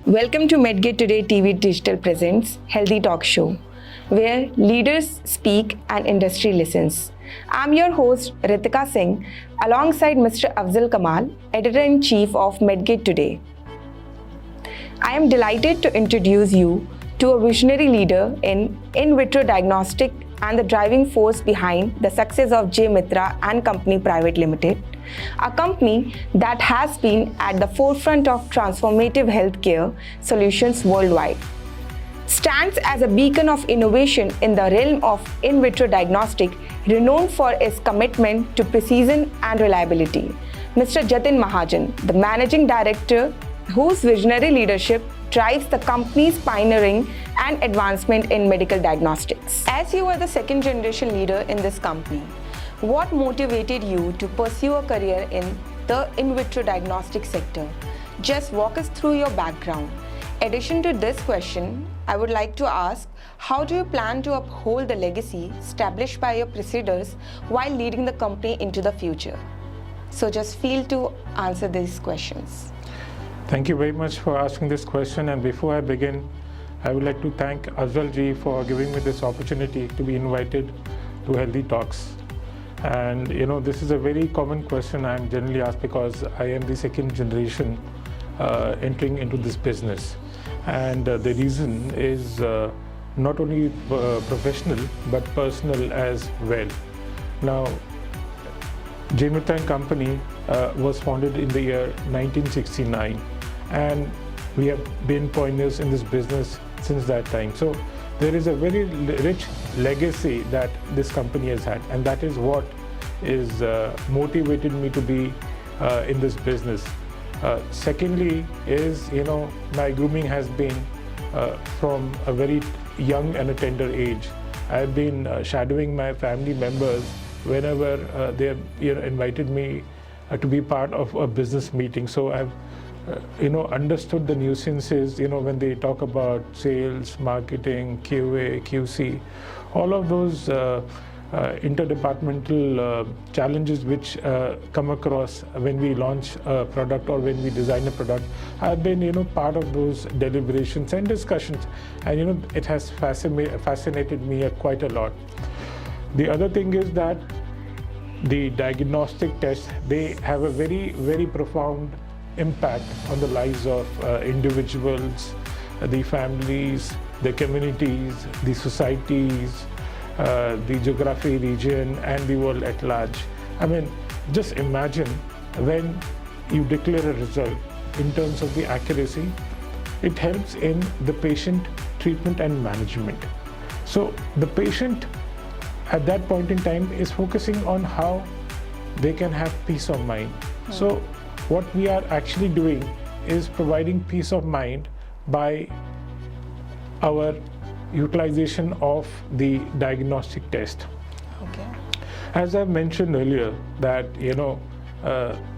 Welcome to Medgate Today TV Digital Presents Healthy Talk Show, where leaders speak and industry listens. I'm your host Ritika Singh, alongside Mr. Afzal Kamal, Editor-in-Chief of Medgate Today. I am delighted to introduce you to a visionary leader in vitro diagnostic and the driving force behind the success of J. Mitra and Company Private Limited, a company that has been at the forefront of transformative healthcare solutions worldwide. Stands as a beacon of innovation in the realm of in vitro diagnostic, renowned for its commitment to precision and reliability. Mr. Jatin Mahajan, the Managing Director, whose visionary leadership drives the company's pioneering and advancement in medical diagnostics. As you are the second generation leader in this company, what motivated you to pursue a career in the in vitro diagnostic sector? Just walk us through your background. In addition to this question, I would like to ask, how do you plan to uphold the legacy established by your preceders while leading the company into the future? So just feel to answer these questions. Thank you very much for asking this question, and before I begin, I would like to thank Afzal ji for giving me this opportunity to be invited to Healthy Talks. And this is a very common question I'm generally asked because I am the second generation entering into this business. And the reason is not only professional but personal as well. Now, J. Mitra and Company was founded in the year 1969, and we have been pioneers in this business since that time. So there is a very rich legacy that this company has had, and that is what is motivated me to be in this business. Secondly is, my grooming has been from a very young and a tender age. I've been shadowing my family members whenever they have invited me to be part of a business meeting. So I've understood the nuances, when they talk about sales, marketing, QA, QC, all of those interdepartmental challenges which come across when we launch a product or when we design a product. I've been part of those deliberations and discussions, and it has fascinated me quite a lot. The other thing is that the diagnostic tests, they have a very, very profound impact on the lives of individuals, the families, the communities, the societies, the geography region, and the world at large. I mean, just imagine when you declare a result in terms of the accuracy, it helps in the patient treatment and management. So the patient at that point in time is focusing on how they can have peace of mind. So what we are actually doing is providing peace of mind by our utilization of the diagnostic test. Okay. As I mentioned earlier, that the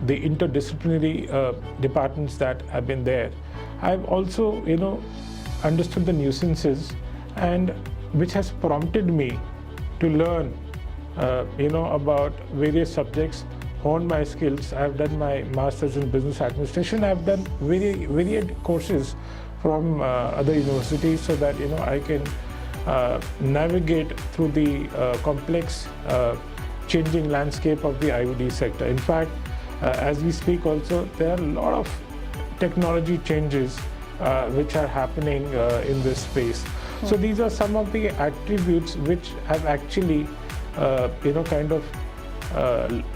interdisciplinary departments that have been there, I've also understood the nuances, and which has prompted me to learn about various subjects, hone my skills. I've done my master's in business administration. I've done varied courses from other universities so that I can navigate through the complex changing landscape of the IVD sector. In fact, as we speak also, there are a lot of technology changes which are happening in this space. So these are some of the attributes which have actually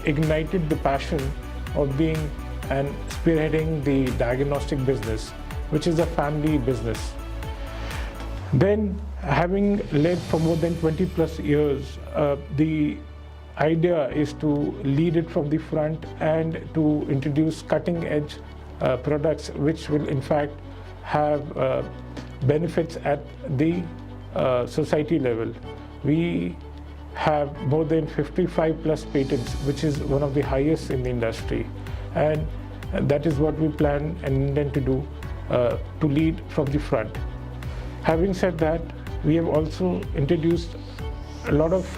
ignited the passion of being and spearheading the diagnostic business, which is a family business. Then, having led for more than 20 plus years, the idea is to lead it from the front and to introduce cutting edge products which will in fact have benefits at the society level. We have more than 55 plus patents, which is one of the highest in the industry, and that is what we plan and intend to do, to lead from the front. Having said that, we have also introduced a lot of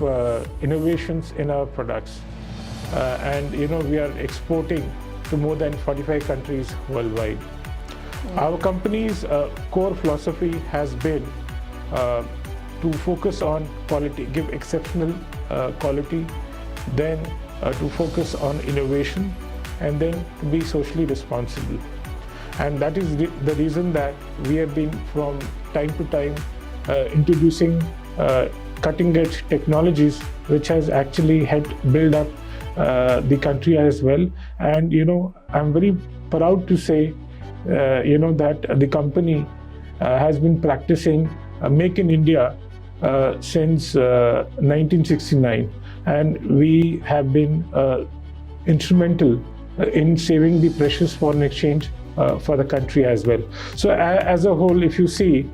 innovations in our products, and we are exporting to more than 45 countries worldwide. Our company's core philosophy has been to focus on quality, give exceptional quality, then to focus on innovation, and then to be socially responsible. And that is the reason that we have been from time to time introducing cutting edge technologies, which has actually helped build up the country as well. And I'm very proud to say that the company has been practicing Make in India since 1969, and we have been instrumental in saving the precious foreign exchange for the country as well. So as a whole, if you see,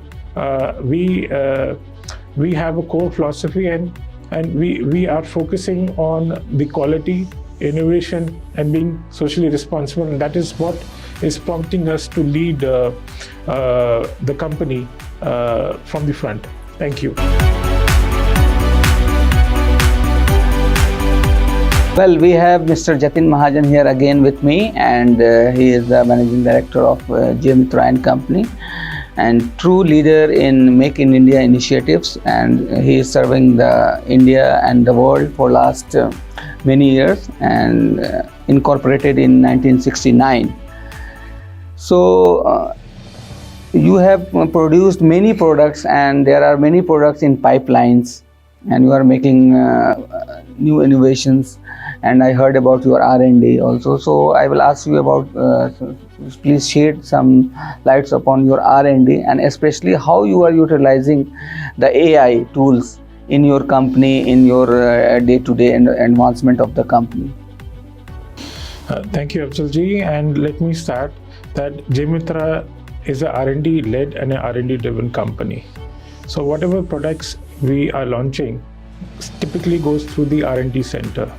we have a core philosophy, and we are focusing on the quality, innovation, and being socially responsible, and that is what is prompting us to lead the company from the front. Thank you. Well, we have Mr. Jatin Mahajan here again with me, and he is the Managing Director of Jatin & Company and true leader in Make in India initiatives, and he is serving the India and the world for last many years, and incorporated in 1969. So you have produced many products, and there are many products in pipelines, and you are making new innovations, and I heard about your R&D also. So I will ask you about, please shed some lights upon your R&D, and especially how you are utilizing the AI tools in your company, in your day-to-day advancement of the company. Thank you, Afzalji, and let me start that Jatin is a R&D led and an R&D driven company. So whatever products we are launching typically goes through the R&D center.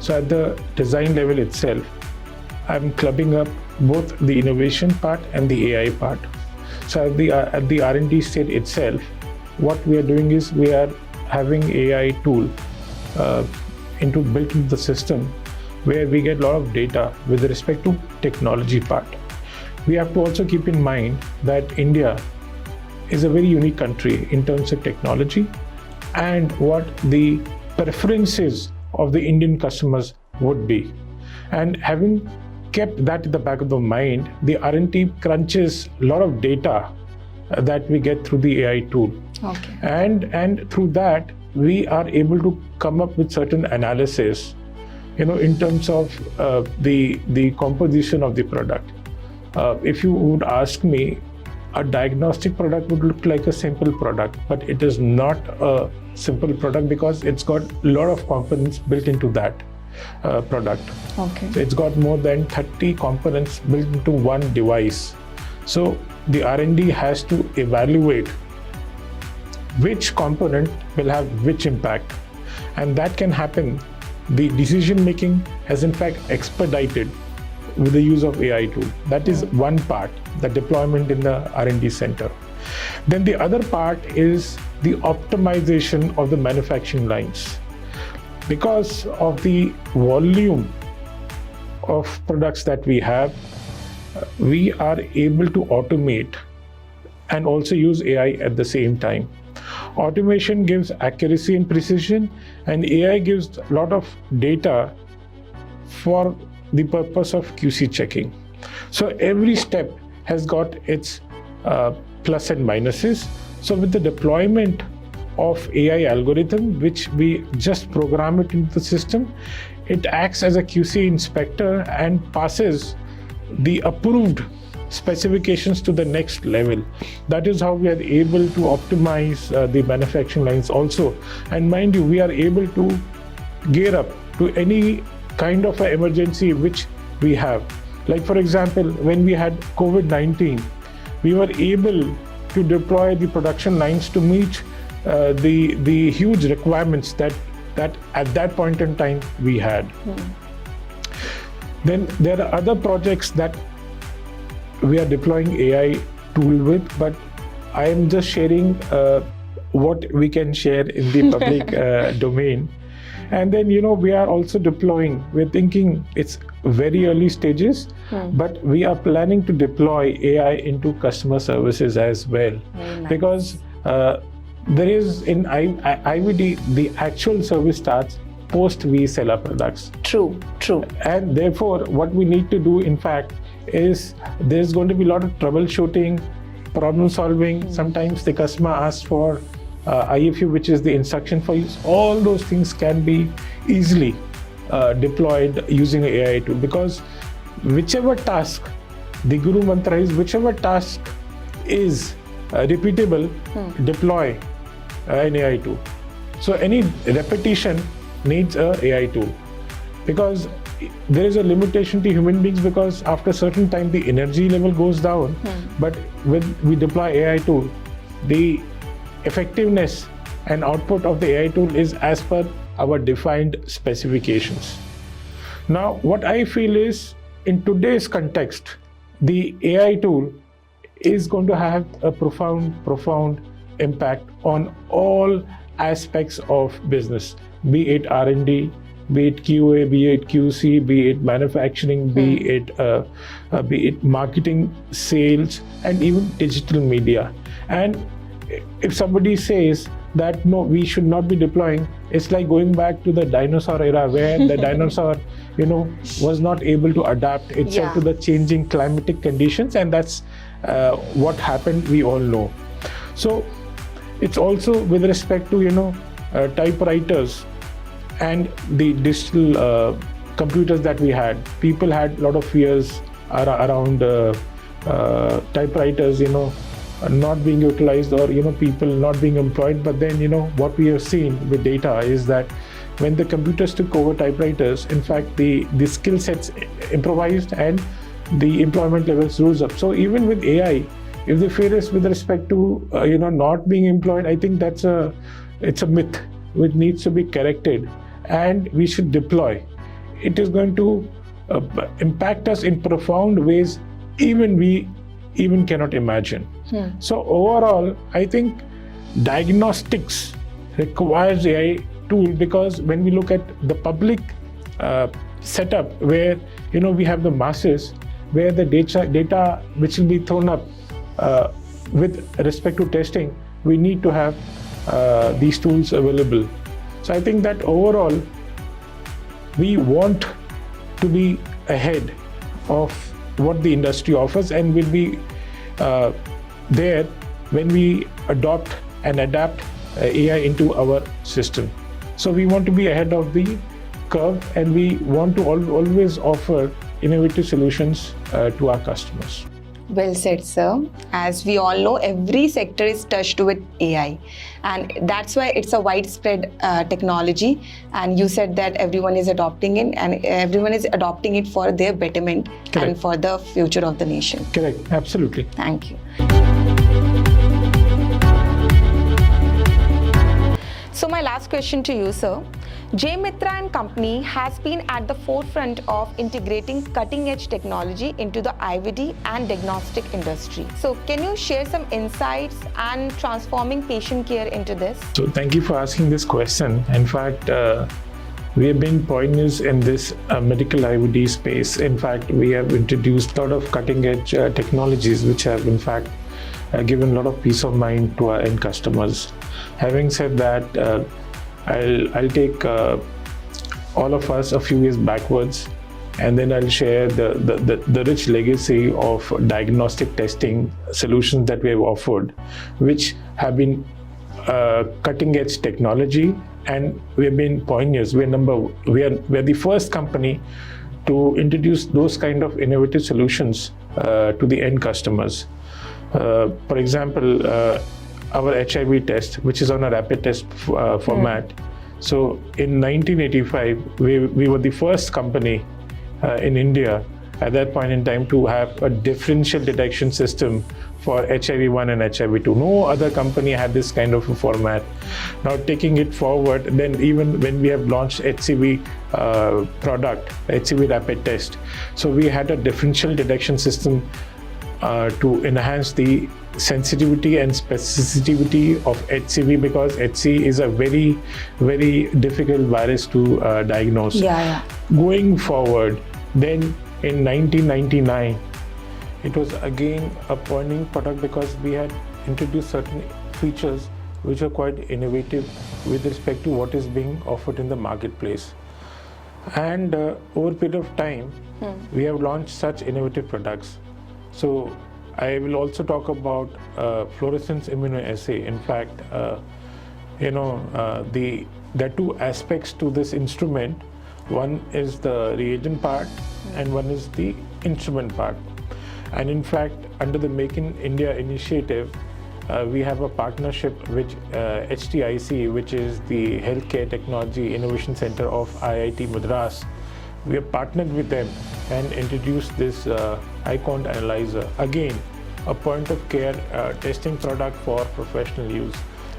So at the design level itself, I'm clubbing up both the innovation part and the AI part. So at the R&D stage itself, what we are doing is we are having AI tool built into the system, where we get a lot of data with respect to technology part. We have to also keep in mind that India is a very unique country in terms of technology and what the preferences of the Indian customers would be. And having kept that in the back of the mind, the R&D crunches a lot of data that we get through the AI tool. Okay. And through that, we are able to come up with certain analysis, in terms of the composition of the product. If you would ask me, a diagnostic product would look like a simple product, but it is not a simple product because it's got a lot of components built into that product. Okay. So it's got more than 30 components built into one device. So the R&D has to evaluate which component will have which impact, and that can happen. The decision making has in fact expedited with the use of AI tool. That is one part, the deployment in the R&D center. Then the other part is the optimization of the manufacturing lines. Because of the volume of products that we have, we are able to automate and also use AI at the same time. Automation gives accuracy and precision, and AI gives a lot of data for the purpose of QC checking. So every step has got its plus and minuses. So with the deployment of AI algorithm, which we just program it into the system, it acts as a QC inspector and passes the approved specifications to the next level. That is how we are able to optimize the manufacturing lines also. And mind you, we are able to gear up to any kind of an emergency which we have. Like for example, when we had COVID-19, we were able to deploy the production lines to meet the huge requirements that at that point in time we had. Then there are other projects that we are deploying AI tool with, but I am just sharing what we can share in the public domain. And then, we are also deploying. We're thinking it's very early stages, but we are planning to deploy AI into customer services as well. Very nice. Because there is in IVD, the actual service starts post we sell our products. True. And therefore, what we need to do, in fact, is there's going to be a lot of troubleshooting, problem solving. Sometimes the customer asks for IFU, which is the instruction for use. All those things can be easily deployed using an AI tool, because whichever task, the Guru Mantra is, whichever task is repeatable, deploy an AI tool. So any repetition needs an AI tool, because there is a limitation to human beings, because after a certain time the energy level goes down. But when we deploy AI tool, the effectiveness and output of the AI tool is as per our defined specifications. Now, what I feel is, in today's context, the AI tool is going to have a profound impact on all aspects of business, be it R&D, be it QA, be it QC, be it manufacturing, be it marketing, sales, and even digital media. And if somebody says that no, we should not be deploying, it's like going back to the dinosaur era, where the dinosaur, was not able to adapt itself to the changing climatic conditions, and that's what happened, we all know. So it's also with respect to typewriters and the digital computers that we had. People had a lot of fears around typewriters, not being utilized, or people not being employed. But then what we have seen with data is that when the computers took over typewriters, in fact the skill sets improvised and the employment levels rose up. So even with AI, if the fear is with respect to not being employed, I think it's a myth which needs to be corrected, and we should deploy. It is going to impact us in profound ways we cannot imagine. So overall, I think diagnostics requires AI tool, because when we look at the public setup, where we have the masses, where the data which will be thrown up with respect to testing, we need to have these tools available. So I think that overall, we want to be ahead of what the industry offers, and will be there when we adopt and adapt AI into our system. So we want to be ahead of the curve, and we want to always offer innovative solutions to our customers. Well said, sir. As we all know, every sector is touched with AI, and that's why it's a widespread technology. And you said that everyone is adopting it, and everyone is adopting it for their betterment. Correct. And for the future of the nation. Correct, absolutely. Thank you. So my last question to you, sir. J. Mitra and Company has been at the forefront of integrating cutting-edge technology into the IVD and diagnostic industry. So can you share some insights and transforming patient care into this? So thank you for asking this question. In fact, we have been pioneers in this medical IVD space. In fact, we have introduced a lot of cutting-edge technologies, which have in fact given a lot of peace of mind to our end customers. Having said that, I'll take all of us a few years backwards, and then I'll share the rich legacy of diagnostic testing solutions that we have offered, which have been cutting edge technology, and we have been pioneers. We're the first company to introduce those kind of innovative solutions to the end customers. For example, our HIV test, which is on a rapid test format. So in 1985, we were the first company in India at that point in time to have a differential detection system for HIV-1 and HIV-2. No other company had this kind of a format. Now taking it forward, then even when we have launched HCV product, HCV rapid test, so we had a differential detection system to enhance the sensitivity and specificity of HCV, because HCV is a very, very difficult virus to diagnose. Yeah. Going forward, then in 1999, it was again a pioneering product because we had introduced certain features which are quite innovative with respect to what is being offered in the marketplace. And over a period of time, we have launched such innovative products. So I will also talk about fluorescence immunoassay. In fact, there are two aspects to this instrument. One is the reagent part and one is the instrument part. And in fact, under the Make in India initiative, we have a partnership with HTIC, which is the Healthcare Technology Innovation Center of IIT Madras. We have partnered with them and introduced this ICON analyzer. Again, a point of care testing product for professional use.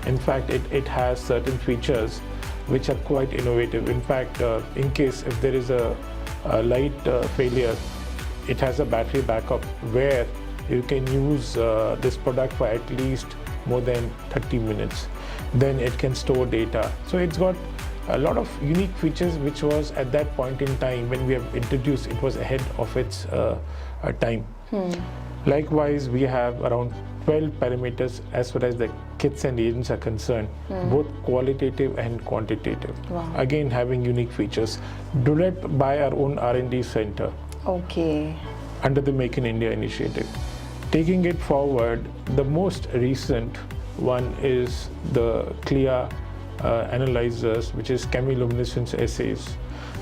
In fact, it has certain features which are quite innovative. In fact, in case if there is a light failure, it has a battery backup where you can use this product for at least more than 30 minutes. Then it can store data. So it's got a lot of unique features which was at that point in time when we have introduced, it was ahead of its time. Likewise, we have around 12 parameters as far as the kits and agents are concerned, both qualitative and quantitative. Wow. Again, having unique features, developed by our own R&D center. Okay. Under the Make in India initiative. Taking it forward, the most recent one is the CLIA analyzers, which is chemiluminescence assays,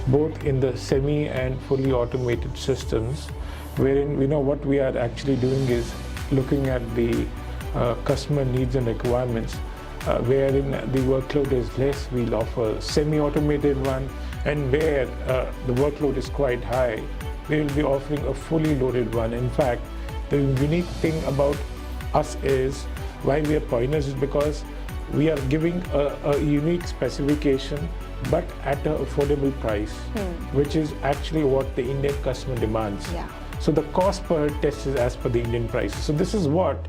both in the semi and fully automated systems, wherein we know what we are actually doing is looking at the customer needs and requirements. Wherein the workload is less, we'll offer semi-automated one, and where the workload is quite high, we will be offering a fully loaded one. In fact, the unique thing about us is why we are pioneers is because we are giving a unique specification but at an affordable price, which is actually what the Indian customer demands. Yeah. So the cost per test is as per the Indian price. So this is what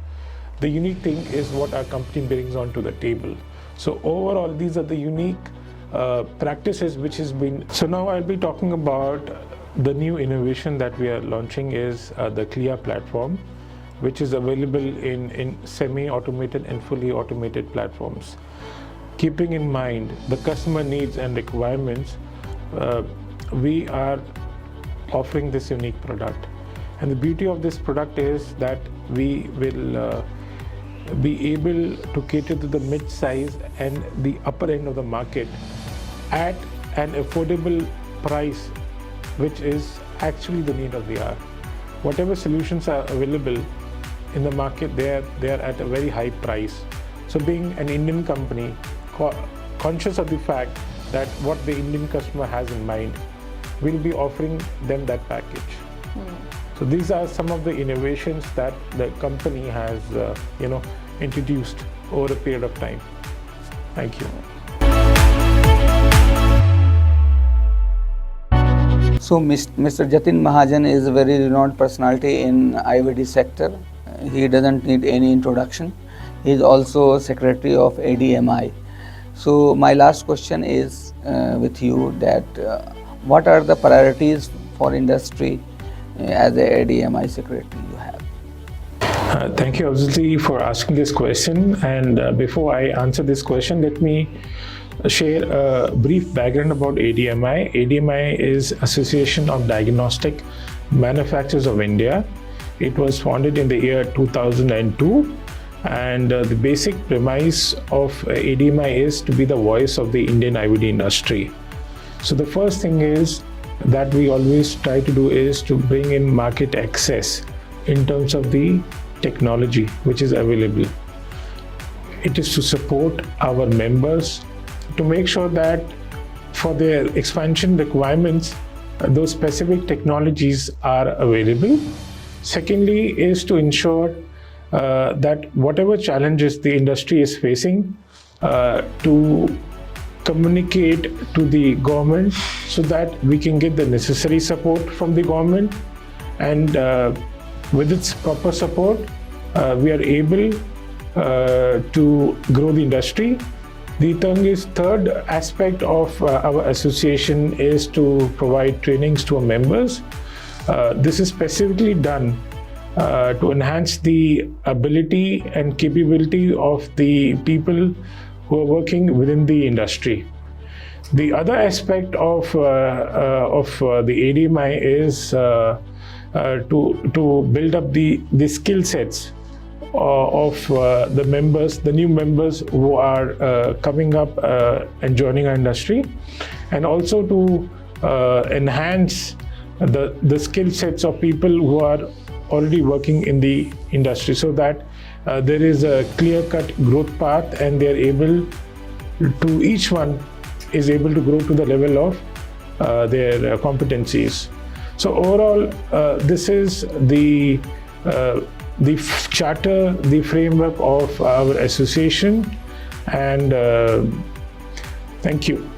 the unique thing is, what our company brings onto the table. So overall, these are the unique practices which has been. So now I'll be talking about the new innovation that we are launching is the CLIA platform, which is available in semi-automated and fully automated platforms. Keeping in mind the customer needs and requirements, we are offering this unique product. And the beauty of this product is that we will be able to cater to the mid-size and the upper end of the market at an affordable price, which is actually the need of the hour. Whatever solutions are available in the market, they are at a very high price. So being an Indian company, conscious of the fact that what the Indian customer has in mind, we'll be offering them that package. So these are some of the innovations that the company has introduced over a period of time. Thank you. So Mr. Jatin Mahajan is a very renowned personality in IVD sector. He doesn't need any introduction. He is also secretary of ADMI. So my last question is with you that what are the priorities for industry as a ADMI secretary you have? Thank you, Afzal, for asking this question. And before I answer this question, let me share a brief background about ADMI. ADMI is Association of Diagnostic Manufacturers of India. It was founded in the year 2002. And the basic premise of ADMI is to be the voice of the Indian IVD industry. So the first thing is that we always try to do is to bring in market access in terms of the technology which is available. It is to support our members to make sure that for their expansion requirements, those specific technologies are available. Secondly is to ensure that whatever challenges the industry is facing, to communicate to the government so that we can get the necessary support from the government, and with its proper support, we are able to grow the industry. The third aspect of our association is to provide trainings to our members. This is specifically done to enhance the ability and capability of the people who are working within the industry. The other aspect of the ADMI is to build up the skill sets of the members, the new members who are coming up and joining our industry, and also to enhance the skill sets of people who are already working in the industry, so that there is a clear-cut growth path and they are able to, each one is able to grow to the level of their competencies. So overall, this is the charter, the framework of our association, and thank you.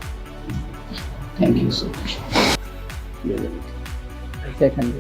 Thank you so much. Second.